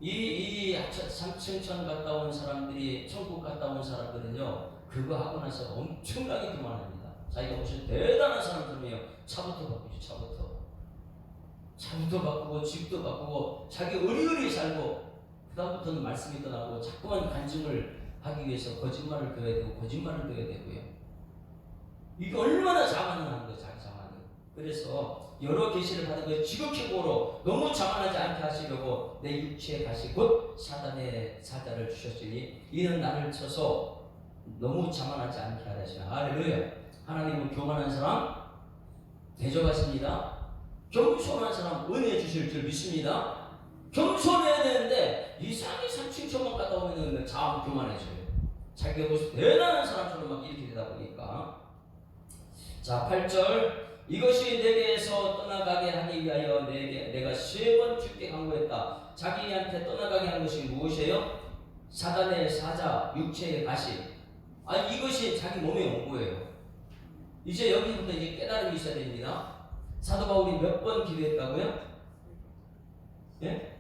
이 삼층천 갔다 온 사람들이, 천국 갔다 온 사람들은요, 그거 하고 나서 엄청나게 교만합니다. 자기가 무슨 대단한 사람들이에요. 차부터 바꾸죠. 차부터 바꾸고 집도 바꾸고 자기 의리의리 살고 그 다음부터는 말씀이 떠나고 자꾸만 간증을 하기 위해서 거짓말을 둬야 되고 거짓말을 둬야 되고요. 이게 얼마나 자만한 거예요. 자기 자만이. 그래서 여러 계시를 받은 것이 지극히 고로 너무 자만하지 않게 하시려고 내 육체에 가시 곧 사단의 사자를 주셨으니 이는 나를 쳐서 너무 자만하지 않게 하시라. 할렐루야. 하나님은 교만한 사람 대접하십니다. 겸손한 사람 은혜 주실 줄 믿습니다. 겸손해야 되는데 이상하게 삼층천만 갔다 오면 자아 교만해져요. 자기가 무슨 대단한 사람처럼 막 이렇게 되다 보니까. 자, 8절. 이것이 내게서 떠나가게 하기 위하여 내가 3번 주께 강구했다. 자기한테 떠나가게 한 것이 무엇이에요? 사단의 사자, 육체의 가시. 이것이 자기 몸에 온 거예요. 이제 여기부터 이제 깨달음이 있어야 됩니다. 사도 바울이 몇 번 기도했다고요? 예?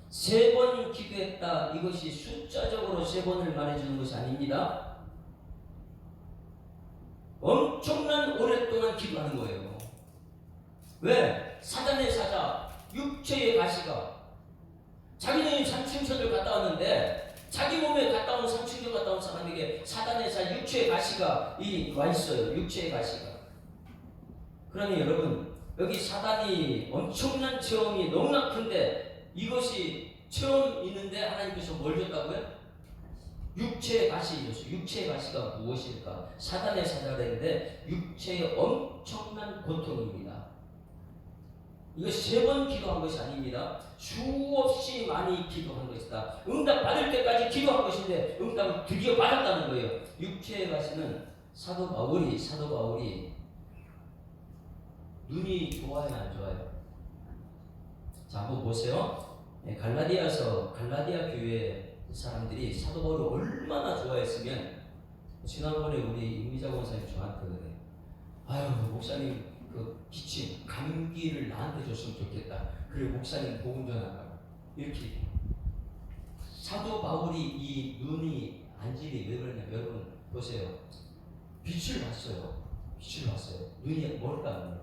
3번 기도했다. 이것이 숫자적으로 3번을 말해주는 것이 아닙니다. 엄청난 오랫동안 기도하는 거예요. 왜? 사단의 사자, 육체의 가시가 자기는 삼층천을 갔다 왔는데 자기 몸에 갔다 온 삼층천 갔다 온 사람에게 사단의 사자, 육체의 가시가 와 있어요. 육체의 가시가. 그러니 여러분, 여기 사단이 엄청난 체험이 너무나 큰데 이것이 체험 있는데 하나님께서 뭘 줬다고요? 육체의 가시 줬어요. 육체의 가시가 무엇일까? 사단의 사자가 되는데 육체의 엄청난 고통입니다. 이거 3번 기도한 것이 아닙니다. 수없이 많이 기도한 것이다. 응답 받을 때까지 기도한 것인데 응답을 드디어 받았다는 거예요. 육체의 가시는 사도 바울이 눈이 좋아요, 안 좋아요? 자, 한번 보세요. 갈라디아 교회 사람들이 사도 바울을 얼마나 좋아했으면 지난번에 우리 임미자 권사님 저한테 그래. 아유, 목사님 그 기침, 감기를 나한테 줬으면 좋겠다. 그리고 목사님 복음 전하라고 이렇게. 사도 바울이 이 눈이 안질이 왜 그러냐? 여러분 보세요. 빛을 봤어요. 빛을 봤어요. 눈이 뭘까?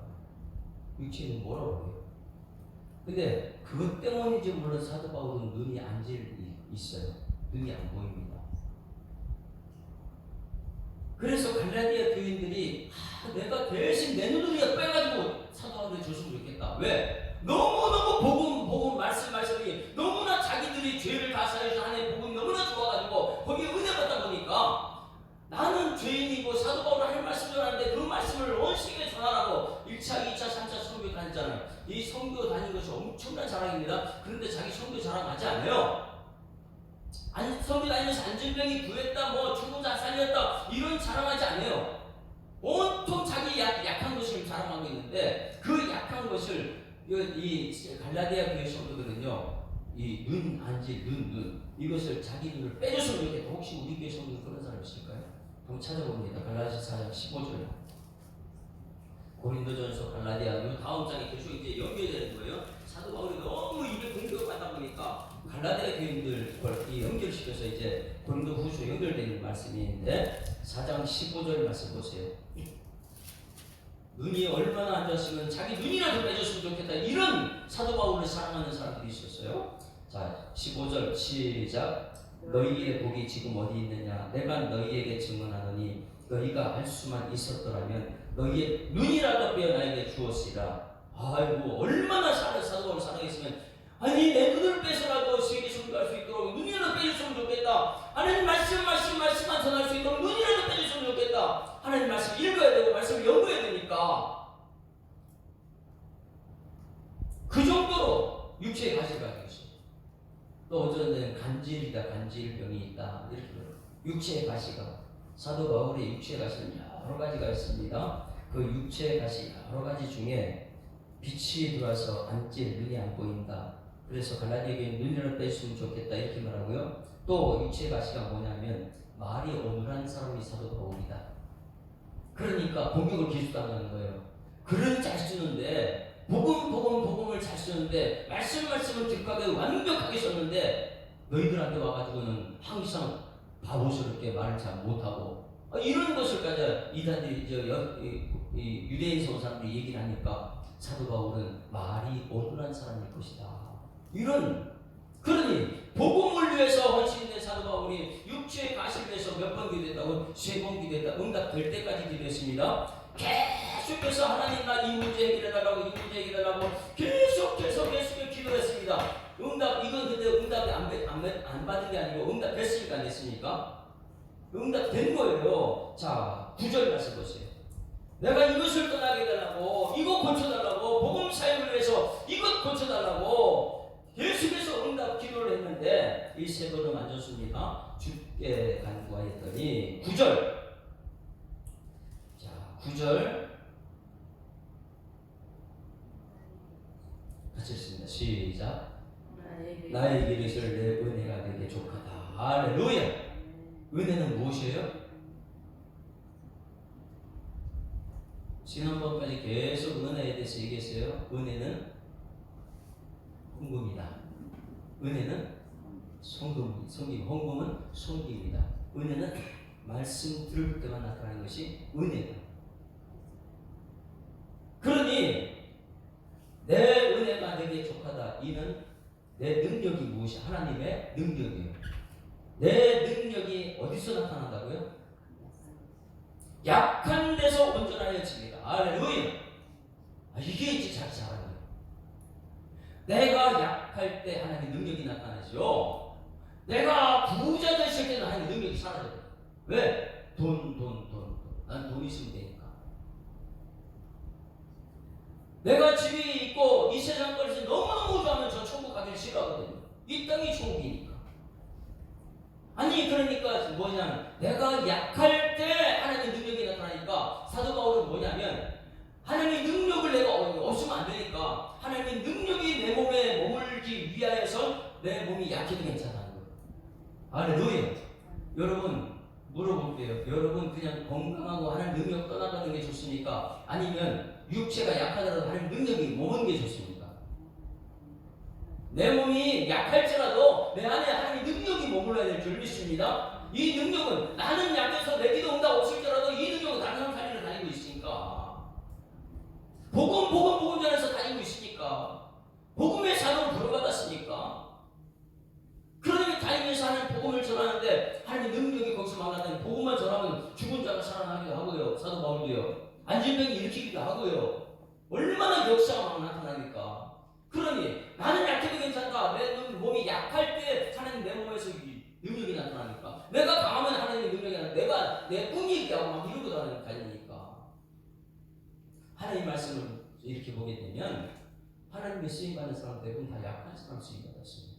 육체는 뭐라고 해요? 근데 그것 때문인지 몰라 사도 바울은 눈이 안질이 있어요. 눈이 안 보입니다. 그래서 갈라디아 교인들이 내가 대신 내 눈을 빼가지고 사도 바울에 줬으면 좋겠다. 왜? 너무너무 복음 말씀이 너무나 자기들이 죄를 다 사해서 하나님의 복음이 너무나 좋아가지고 거기에 은혜 받다 보니까 나는 죄인이고 사도 바울은 하나님 말씀 전하는데 그 말씀을 원식에 전하라고 1차, 2차, 3차 선교 다녔잖아요. 이 선교 다닌 것이 엄청난 자랑입니다. 그런데 자기 선교 자랑하지 않아요. 선교 다니면서 안전병이 구했다, 뭐 중보자 살렸다 이런 자랑하지 않아요. 온통 자기 약한 것을 자랑하고 있는데 그 약한 것을 이 갈라디아 교회 성도들은요, 이 눈 안질 눈 이것을 자기 눈을 빼줬으면 좋겠다. 혹시 우리 교회 성도 그런 사람 있을까요? 한번 찾아봅니다. 갈라디아서 4장 15절. 고린도전서 갈라디아 요 다음 장에 계속 이제 연결되는 거예요. 사도 바울이 너무 입에 공격을 받다 보니까 갈라디아 교인들 걸 연결시켜서 이제 고린도 후서 연결되는 말씀이 있는데 4장 15절 말씀 보세요. 눈이 얼마나 안 좋았으면 자기 눈이라도 빼줬으면 좋겠다. 이런 사도 바울을 사랑하는 사람들이 있었어요. 자, 15절 시작. 너희의 복이 지금 어디 있느냐? 내가 너희에게 증언하노니 너희가 알 수만 있었더라면 너희의 눈이라도 빼어 나에게 주었으리라. 아이고 얼마나 사도 바울 사랑했으면 아니 내 눈을 빼서라도 세계 선교할 수 있도록 눈이라도 빼줬으면 좋겠다. 하나님 말씀만 전할 수 있도록 눈이라도 빼줬으면 좋겠다. 하나님 말씀 읽어야 되고 말씀을 연구해야 되니까 그 정도로 육체의 가시를 가지고 있어요. 또 어떤 데는 간질병이 있다 이렇게 그래요. 육체의 가시가 사도 바울의 육체의 가시는 여러 가지가 있습니다. 그 육체의 가시 여러 가지 중에 빛이 들어와서 안질 눈이 안 보인다. 그래서 갈라디아 교인 눈이라도 뺐으면 좋겠다 이렇게 말하고요. 또 육체의 가시가 뭐냐면 말이 어눌한 사람이 사도 바울이다. 그러니까 공격을 계속당하는 거예요. 글은 잘 쓰는데 복음을 잘 쓰는데 말씀을 격하게 완벽하게 썼는데 너희들한테 와가지고는 항상 바보스럽게 말을 잘 못하고 이런 것을 가져 이단들이 유대인 사람들이 얘기를 하니까 사도 바울은 말이 어눌한 사람일 것이다. 그러니 복음을 위해서 헌신된 사도 바울이 육체의 가시를 위해서 몇 번 기도했다고? 3번 기도했다. 응답될 때까지 기도했습니다. 계속해서 하나님 나 이 문제 해결해달라고 계속해서 기도했습니다. 이건 근데 응답이 안 받은 게 아니고 응답됐습니까? 안 됐습니까? 응답된 거예요. 자, 9절 말씀 보세요. 내가 이것을 떠나게 해달라고, 이거 고쳐달라고, 복음 사역을 위해서 이것 고쳐달라고 계속해서 응답 기도를 했는데 이 세 번은 안 좋습니다. 주께 간구하였더니 9절. 자, 9절 같이 읽습니다. 시작. 나의 기르실 내 은혜가 내게 족하다. 할렐루야. 은혜는 무엇이에요? 지난번까지 계속 은혜에 대해서 얘기했어요. 은혜는 헌금이다. 은혜는 성김, 헌금은 성김이다. 은혜는 말씀 들을 때만 나타나는 것이 은혜다. 그러니 내 은혜가 내게 족하다. 이는 내 능력이 무엇이? 하나님의 능력이에요. 내 능력이 어디서 나타난다고요? 약한 데서 온전하여집니다. 할렐루야. 이게 이제 자기 잘하는 거예요. 내가 약할 때 하나님의 능력이 나타나죠. 내가 부자 됐을 때는 하나님의 능력이 사라져요. 왜? 돈. 난 돈 있으면 되니까. 내가 집이 있고 이 세상 것이 너무너무 좋아하면 저 천국 가기를 싫어하거든요. 이 땅이 천국이니까. 아니 그러니까 뭐냐면 내가 약할 때 하나님의 능력이 나타나니까 사도 바울은 뭐냐면 하나님의 능력을 내가 없으면 안 되니까 하나님의 능력이 내 몸에 머물기 위하여서 내 몸이 약해도 괜찮다는 거예요. 할렐루야. 여러분 물어볼게요. 여러분 그냥 건강하고 하는 능력 떠나가는 게 좋습니까? 아니면 육체가 약하더라도 하는 능력이 머무는 게 좋습니까? 내 몸이 약할지라도 내 안에 하나님의 능력이 머물러야 될 줄 믿습니다. 이 능력은 나는 약해서 내 기도 응답 없을지라도 이 능력은 다른 사람 살리러 다니고 있으니까, 복음 전에서 다니고 있으니까, 복음의 자료를 부름받았으니까, 그러면 다니면서 하는 복음을 전하는데 하나님의 능력이 거기서 만나다니 복음만 전하면 죽은 자가 살아나기도 하고요. 사도 바울도요. 안진병이 일으키기도 하고요. 얼마나 역사가 막 나타나니까. 그러니 나는 약해도 괜찮다. 내 몸이 약할 때 하나님 내 몸에서 능력이 나타나니까. 내가 강하면 하나님의 능력이 나타나니까. 내가 내 꿈 얘기하고 막 이러고 다니니까. 하나님 말씀을 이렇게 보게 되면 하나님의 쓰임받는 사람 대부분 다 약한 사람 쓰임받았습니다.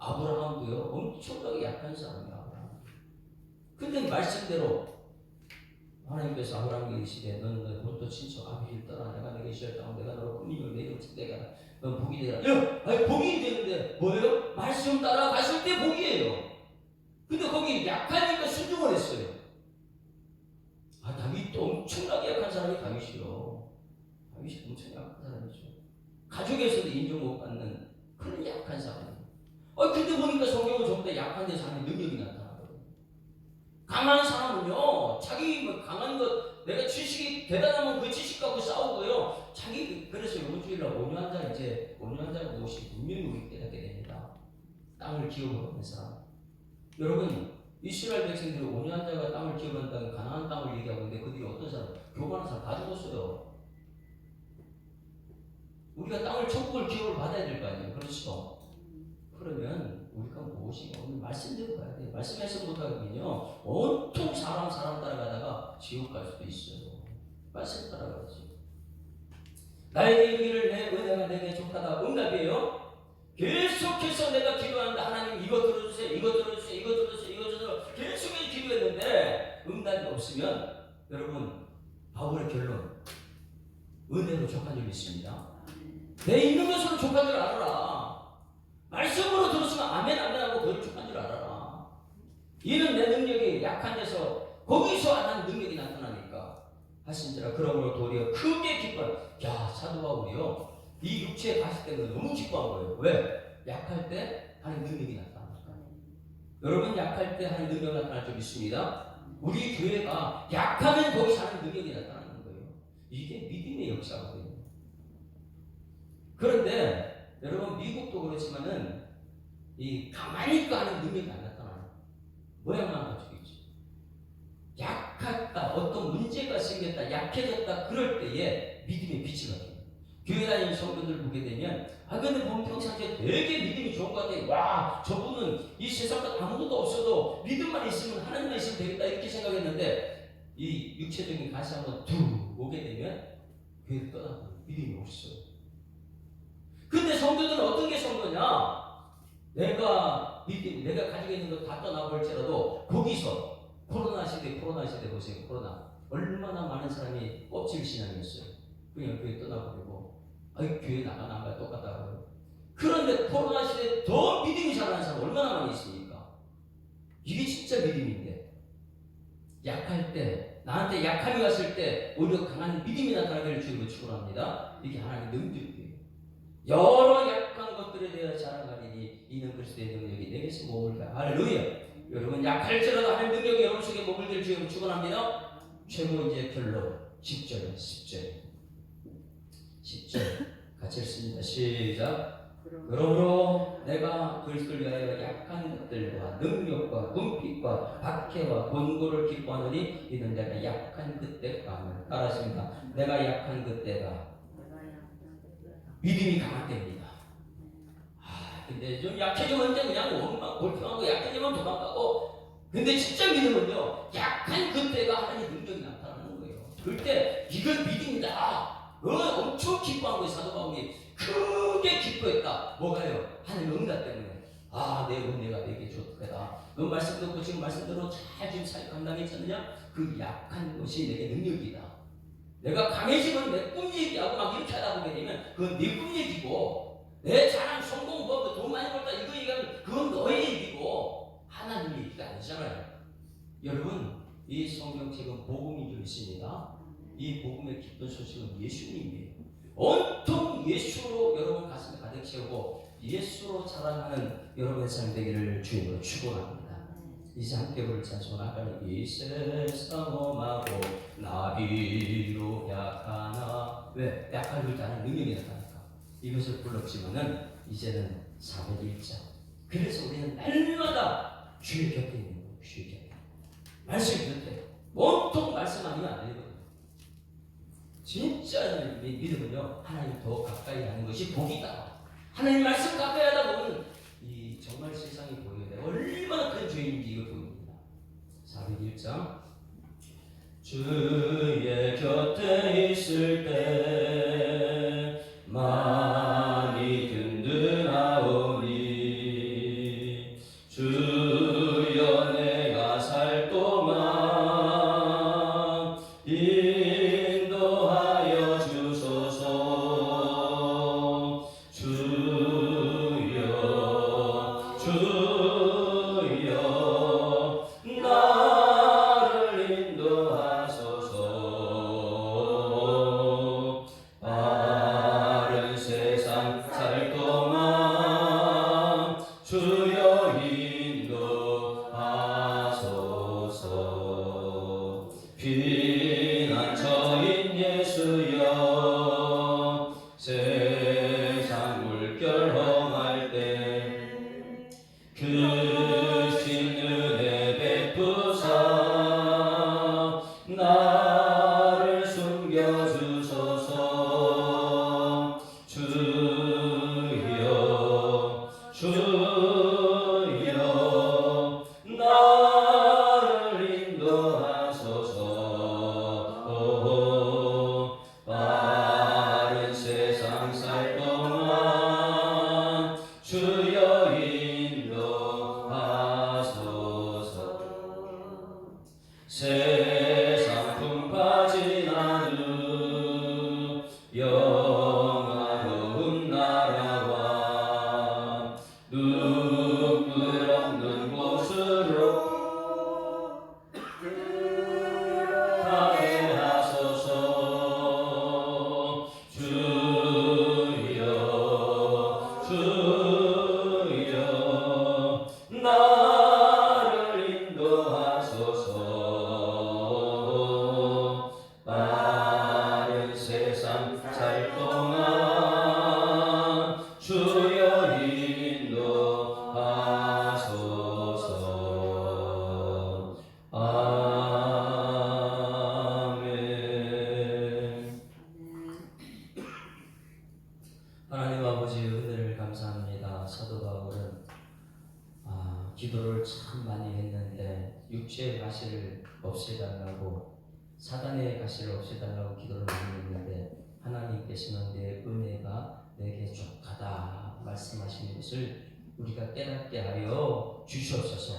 아브라함도요, 엄청나게 약한 사람이에요, 아브라함. 근데 말씀대로 하나님께서 아브라함에게 이르시되 너는 너 본토 친척 아비를 떠나 내가 내게 시었다고 내가 너로 꿈이며 내게 축되게 하라. 넌 복이 되라. 야, 아니 복이 되는데 뭐예요? 말씀 따라갔을 때 복이에요. 근데 거기 약하니까 순종을 했어요. 아, 다윗도 엄청나게 약한 사람이 다윗이요. 다윗이 엄청 약한 사람이죠. 가족에서도 인정 못 받는 그런 약한 사람이에요. 근데 보니까 성경은 전부 다 약한 데서 하는 능력이 나타나거든요. 강한 사람은요, 자기 뭐 강한 것, 내가 지식이 대단하면 그 지식 갖고 싸우고요. 그래서 이번 주일날 온유한 자가 무엇이 분명히 우리 깨닫게 됩니다. 땅을 기업으로 사람. 여러분, 이스라엘 백성들이 온유한 자가 땅을 기업한다는 가나안 땅을 얘기하고 있는데 그들이 어떤 사람? 교만한 사람 다 죽었어요. 우리가 땅을 천국을 기업을 받아야 될 거 아니에요. 그렇죠? 그러면 우리가 무엇이 오늘 말씀대로 가야 돼요. 말씀해서 못하면요 온통 사람 따라가다가 지옥 갈 수도 있어요. 말씀 따라가지. 나에게 이르기를 내 은혜가 내게 족하다. 응답이에요. 계속해서 내가 기도하는데 하나님 이거 들어주세요. 이거 들어주세요. 이거 들어주세요. 이거 들어주세요. 계속해서 기도했는데 응답이 없으면 여러분 바울의 결론 은혜로 족한 줄 믿습니다. 내 있는 것으로 족한 줄 알아라. 말씀으로 들었으면 아멘 하고 그걸 족한 줄 알아라. 이는 내 능력이 약한 데서 거기서 하나님 능력이 나타나니까 하신지라. 그러므로 도리어 크게 기뻐요. 야, 사도 바울이요 이 육체에 갔을 때는 너무 기뻐한 거예요. 왜? 약할 때 하나님 능력이 나타나니까. 여러분 약할 때 하나님 능력이 나타날 줄 믿습니다. 우리 교회가 약하면 거기서 하나님 능력이 나타나는 거예요. 이게 믿음의 역사거든요. 그런데 여러분 미국도 그렇지만은 이 가만히 있고 하는 능력이 안 나타나요. 모양만 가지고 있죠. 약했다, 어떤 문제가 생겼다, 약해졌다 그럴 때에 믿음의 빛이 나요. 교회 다니는 성도들 보게 되면 근데 보면 평상시에 되게 믿음이 좋은 것 같아요. 와, 저분은 이 세상에 아무것도 없어도 믿음만 있으면 하나님만 있으면 되겠다 이렇게 생각했는데 이 육체적인 가시 한번 툭 오게 되면 교회를 떠나고 믿음이 없어요. 근데 성도들은 어떤 게 성도냐? 내가 가지고 있는 거 다 떠나볼지라도 거기서 코로나 시대 보세요. 코로나 얼마나 많은 사람이 껍질 신앙이었어요. 그냥 교회 떠나버리고 교회 나가 똑같다고요. 그런데 코로나 시대에 더 믿음이 자라는 사람 얼마나 많이 있습니까? 이게 진짜 믿음인데 약할 때 나한테 약함이 왔을 때 오히려 강한 믿음이 나타나기를 주님으로 축원합니다. 이게 하나님의 능력이에요. 여러 약한 것들에 대해 자랑하리니 이는 그리스도의 능력이 내게서 머물다. 할렐루야. 여러분 약할지라도 하나님 능력이 여러분 속에 머물기를 주님으로 축원합니다. 최고 이제 결론 10절 같이 읽습니다. 시작. 그러므로 내가 그리스도를 위하여 약한 것들과 능력과 궁핍과 박해와 곤고를 기뻐하노니 이는 내가 약한 그때가 따라하십니다. 내가 약한 그때가 믿음이 강할 때입니다. 근데 좀 약해지면 그냥 원망 골평하고 약해지면 도망가고. 근데 진짜 믿음은요 약한 그때가 하나님의 능력이 나타나는 거예요. 그때 이건 믿음이다. 엄청 기뻐한 거예요. 사도 바울이 크게 기뻐했다. 뭐가요? 하나님의 응답 때문에. 내 은혜가 내게 좋다. 너 말씀 듣고 지금 말씀대로 잘 지금 사역 감당했지 않느냐? 그 약한 것이 내게 능력이다. 내가 강해지면 내 꿈 얘기하고 막 이렇게 하다 보게 되면 그건 네 꿈 얘기고, 내 자랑 성공 돈 많이 벌다 이거 얘기하면 그건 너의 얘기고 하나님의 얘기가 아니잖아요. 여러분, 이 성경책은 복음인 줄 믿습니다. 이 복음의 기쁜 소식은 예수님이에요. 온통 예수로 여러분 가슴에 가득 채우고 예수로 자랑하는 여러분의 삶 되기를 주님으로 축원합니다. 이제 함께 부를 찬송은 아까는 이 세상 험하고 나비로 약하나, 왜? 약할 줄 아는 능력이 나타나니까 이것을 불렀지만은 이제는 401장. 그래서 우리는 날마다 주의 곁에 있는 거예요. 주의 곁에 말씀 곁에 온통 말씀 아니면 안 되거든요. 진짜 믿음은요, 하나님 더 가까이 하는 것이 복이다. 하나님 말씀 가까이 하다 보면 이 정말 세상이 보여요. 얼마나 큰 죄인인지 이거 보입니다. 401장. 주의 곁에 있을 때 마음이 든든하오니 주여 내가 살 동안 인도하여 주소서. 주여 주여 나를 인도하소서. 바른 세상 살 동안 주여 인도하소서. 피난처인 예수여 세상 물결 험할 때 크신 은혜 베푸사 나를 숨겨주소서. 주여 주여 나를 인도하소서. 바른 세상 살 동안 주여 인도하소서. 세상 품바진 않은 영화로운 나라와 눈물 없는 곳으로 가게 하소서. 주여 주여 나를 인도하소서. 바른 세상 살 동안 주여 인도하소서. 아멘. 하나님 아버지 은혜를 감사합니다. 사도 바울은 기도를 참 많이 했는데 육체의 가시를 없애달라고, 사단의 가시를 없애달라고 기도를 많이 했는데 하나님께서는 내 은혜가 내게 족하다 말씀하시는 것을 우리가 깨닫게 하여 주시옵소서.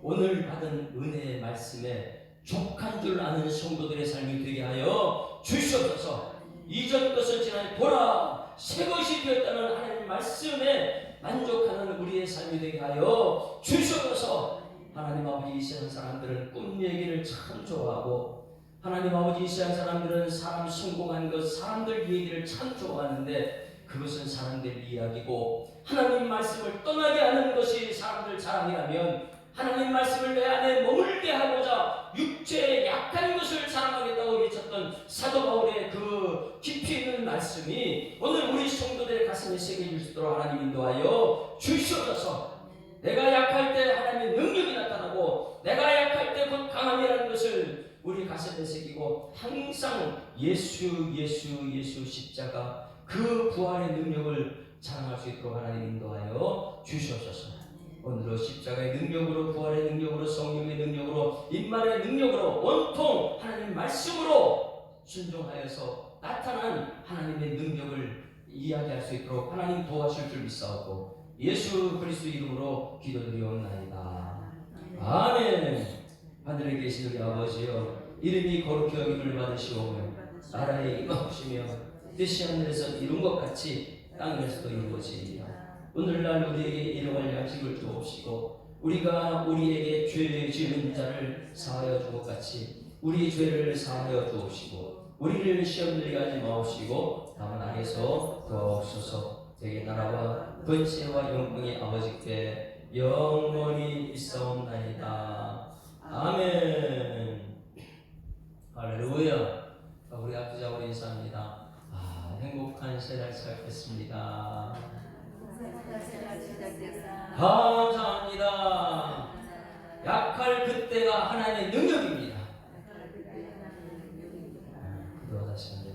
오늘 받은 은혜의 말씀에 족한 줄 아는 성도들의 삶이 되게 하여 주시옵소서. 이전 것을 지나니 보라 새 것이 되었다는 하나님 말씀에 만족하는 우리의 삶이 되게 하여 주시옵소서. 하나님 아버지, 이 세상 사람들은 꿈 얘기를 참 좋아하고, 하나님 아버지, 이 세상 사람들은 사람 성공한 것, 사람들 얘기를 참 좋아하는데 그것은 사람들 이야기고, 하나님 말씀을 떠나게 하는 것이 사람들 자랑이라면 하나님 말씀을 내 안에 머물게 하고자 육체의 약한 것을 자랑하겠다고 외쳤던 사도 바울의 그 깊이 있는 말씀이 오늘 우리 성도들의 가슴에 새겨질 수 있도록 하나님 인도하여 주시옵소서. 내가 약할 때 하나님의 능력이 나타나고, 내가 약할 때 곧 강함이라는 것을 우리 가슴에 새기고, 항상 예수 예수 예수 십자가 그 부활의 능력을 자랑할 수 있도록 하나님 인도하여 주시옵소서. 오늘도 십자가의 능력으로, 부활의 능력으로, 성령의 능력으로, 임말의 능력으로 온통 하나님 말씀으로 순종하여서 나타난 하나님의 능력을 이야기할 수 있도록 하나님 도와줄 줄 믿사오고 예수 그리스도 이름으로 기도드리옵나이다. 아멘. 하늘에 계신 우리 아버지여, 이름이 거룩히 여김을 받으시오며 나라에 임하시며 뜻이 하늘에서 이룬 것 같이 땅에서도 이루어지리라. 오늘날 우리에게 일용할 양식을 주옵시고 우리가 우리에게 죄 지은 자를 사하여 준 것 같이 우리 죄를 사하여 주옵시고 우리를 시험 들게 하지 마옵시고 다만 악에서 도와옵소서. 되게 나라와 권세와 영광의 아버지께 영원히 있사옵나이다. 아멘. 할렐루야. 우리 아버지하고 인사합니다. 행복한 새날 시작했습니다. 감사합니다. 약할 그때가 하나님의 능력입니다. 기도하시면